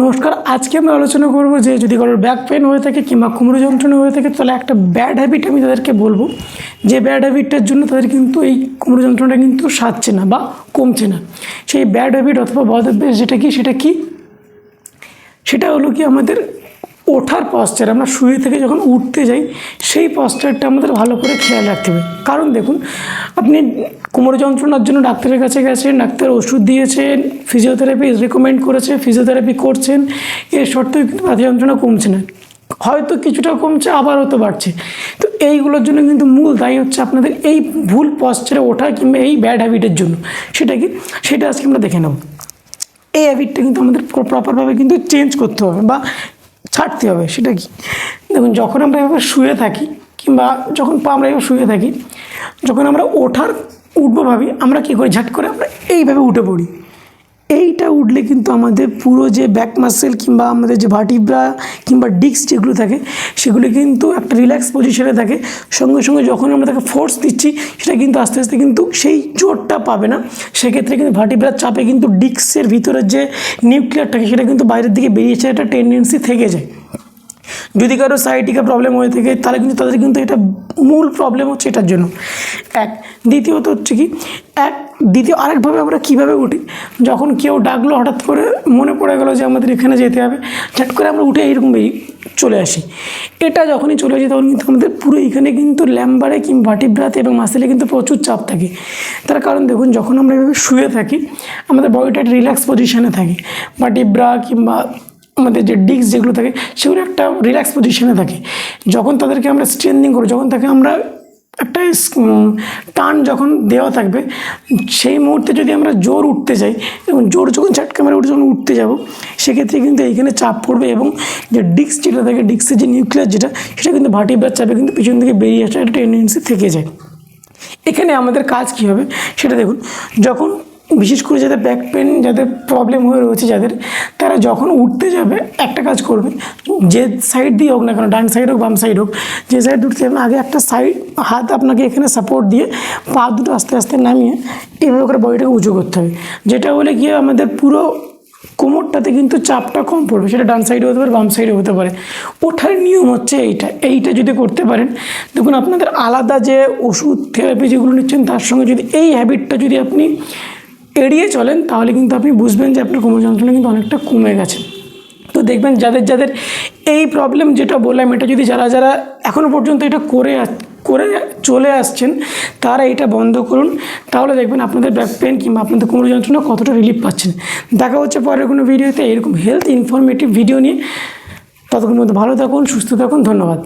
নমস্কার। আজকে আমরা আলোচনা করব যে যদি কারোর ব্যাক পেন হয়ে থাকে কিংবা কোমরে যন্ত্রণা হয়ে থাকে, তাহলে একটা ব্যাড হ্যাবিট আমি তাদেরকে বলবো, যে ব্যাড হ্যাবিটটার জন্য তাদের কিন্তু এই কোমরে যন্ত্রণাটা কিন্তু সারছে না বা কমছে না। সেই ব্যাড হ্যাবিট অথবা বদ অভ্যাস সেটা কি সেটা হলো কি আমাদের ওঠার পশ্চার। আমরা শুয়ে থেকে যখন উঠতে যাই সেই পশ্চারটা আমাদের ভালো করে খেয়াল রাখতে হবে। কারণ দেখুন, আপনি কোমরে যন্ত্রণার জন্য ডাক্তারের কাছে গেছেন, ডাক্তার ওষুধ দিয়েছেন, ফিজিওথেরাপি রেকমেন্ড করেছে, ফিজিওথেরাপি করছেন, এর সত্ত্বেও কিন্তু ব্যথা যন্ত্রণা কমছে না। হয়তো কিছুটা কমছে, আবার হয়তো বাড়ছে। তো এইগুলোর জন্য কিন্তু মূল দায়ী হচ্ছে আপনাদের এই ভুল পশ্চারে ওঠা কিংবা এই ব্যাড হ্যাবিটের জন্য। সেটা আজকে আমরা দেখে নেব। এই হ্যাবিটটা কিন্তু আমাদের প্রপারভাবে কিন্তু চেঞ্জ করতে হবে বা ছাড়তে হবে। সেটা কি, দেখুন, যখন আমরা এভাবে শুয়ে থাকি কিংবা যখন আমরা এভাবে শুয়ে থাকি, যখন আমরা উঠবো ভাবি, আমরা কী করি, ঝাট করে আমরা এইভাবে উঠে পড়ি। এইটা উঠলে কিন্তু আমাদের পুরো যে ব্যাক মাসেল কিংবা আমাদের যে ভার্টিব্রা কিংবা ডিস্ক যেগুলো থাকে সেগুলো কিন্তু একটা রিল্যাক্স পজিশনে থাকে। সঙ্গে সঙ্গে যখন আমরা তাকে ফোর্স দিচ্ছি, সেটা কিন্তু আস্তে আস্তে কিন্তু সেই জোরটা পাবে না। সেক্ষেত্রে কিন্তু ভার্টিব্রার চাপে কিন্তু ডিস্কের ভিতরের যে নিউক্লিয়ার থাকে সেটা কিন্তু বাইরের দিকে বেরিয়ে আসার একটা টেন্ডেন্সি থেকে যায়। যদি কারো সাইটিকা প্রবলেম হয়ে থাকে, তাহলে কিন্তু তাদের কিন্তু এটা মূল প্রবলেম হচ্ছে এটার জন্য। দ্বিতীয়ত হচ্ছে কি, আরেকভাবে আমরা কীভাবে উঠি, যখন কেউ ডাকলো, হঠাৎ করে মনে পড়ে গেলো যে আমাদের এখানে যেতে হবে, ঝট করে আমরা উঠে এইরকম চলে আসি। এটা যখনই চলে আসি তখন কিন্তু আমাদের পুরো এখানে কিন্তু ল্যাম্বারে কিংবা ভার্টিব্রাতে এবং মাসেলে কিন্তু প্রচুর চাপ থাকে। তার কারণ দেখুন, যখন আমরা এভাবে শুয়ে থাকি আমাদের বডিটা একটা রিল্যাক্স পজিশনে থাকে। ভার্টিব্রা কিংবা আমাদের যে ডিস্ক যেগুলো থাকে সেগুলো একটা রিল্যাক্স পজিশনে থাকে। যখন তাদেরকে আমরা স্ট্রেন্থনিং করি, যখন তাকে আমরা একটা টান যখন দেওয়া থাকবে, সেই মুহূর্তে যদি আমরা জোর উঠতে যাই এবং জোর যখন ঝটকা মেরে যখন উঠতে যাব, সেক্ষেত্রে কিন্তু এইখানে চাপ পড়বে এবং যে ডিস্ক যেটা থাকে, ডিস্কের যে নিউক্লিয়াস সেটা কিন্তু ভার্টিব্রার চাপে কিন্তু পিছন থেকে বেরিয়ে আসার একটা টেন্ডেন্সি থেকে যায়। এখানে আমাদের কাজ কী হবে সেটা দেখুন। যখন বিশেষ করে যাদের ব্যাক পেন, যাদের প্রবলেম হয়ে রয়েছে, তারা যখন উঠতে যাবে একটা কাজ করবে, যে সাইড দিয়ে হোক না কেন, ডান সাইড হোক বাম সাইড হোক, যে সাইড উঠতে যাবে আগে একটা হাত আপনাকে এখানে সাপোর্ট দিয়ে পা দুটো আস্তে আস্তে নামিয়ে এইভাবে করে বডিটাকে উঁচু করতে হবে। যেটা হলে গিয়ে আমাদের পুরো কোমরটাতে কিন্তু চাপটা কম পড়বে। সেটা ডান সাইডে হতে পারে, বাম সাইডে হতে পারে। ওঠার নিয়ম হচ্ছে এইটা যদি করতে পারেন, দেখুন আপনাদের আলাদা যে ওষুধ থেরাপি যেগুলো নিচ্ছেন তার সঙ্গে যদি এই হ্যাবিটটা যদি আপনি এড়িয়ে চলেন, তাহলে কিন্তু আপনি বুঝবেন যে আপনার কোমর যন্ত্রণা কিন্তু অনেকটা কমে গেছে। তো দেখবেন যাদের এই প্রবলেম যেটা বললাম, এটা যদি যারা এখনও পর্যন্ত এটা করে চলে আসছেন, তারা এটা বন্ধ করুন। তাহলে দেখবেন আপনাদের ব্যাক পেন কিংবা আপনাদের কোমর যন্ত্রণা কতটা রিলিফ পাচ্ছেন। দেখা হচ্ছে পরের কোনো ভিডিওতে এরকম হেলথ ইনফরমেটিভ ভিডিও নিয়ে। ততক্ষণ মধ্যে ভালো থাকুন, সুস্থ থাকুন। ধন্যবাদ।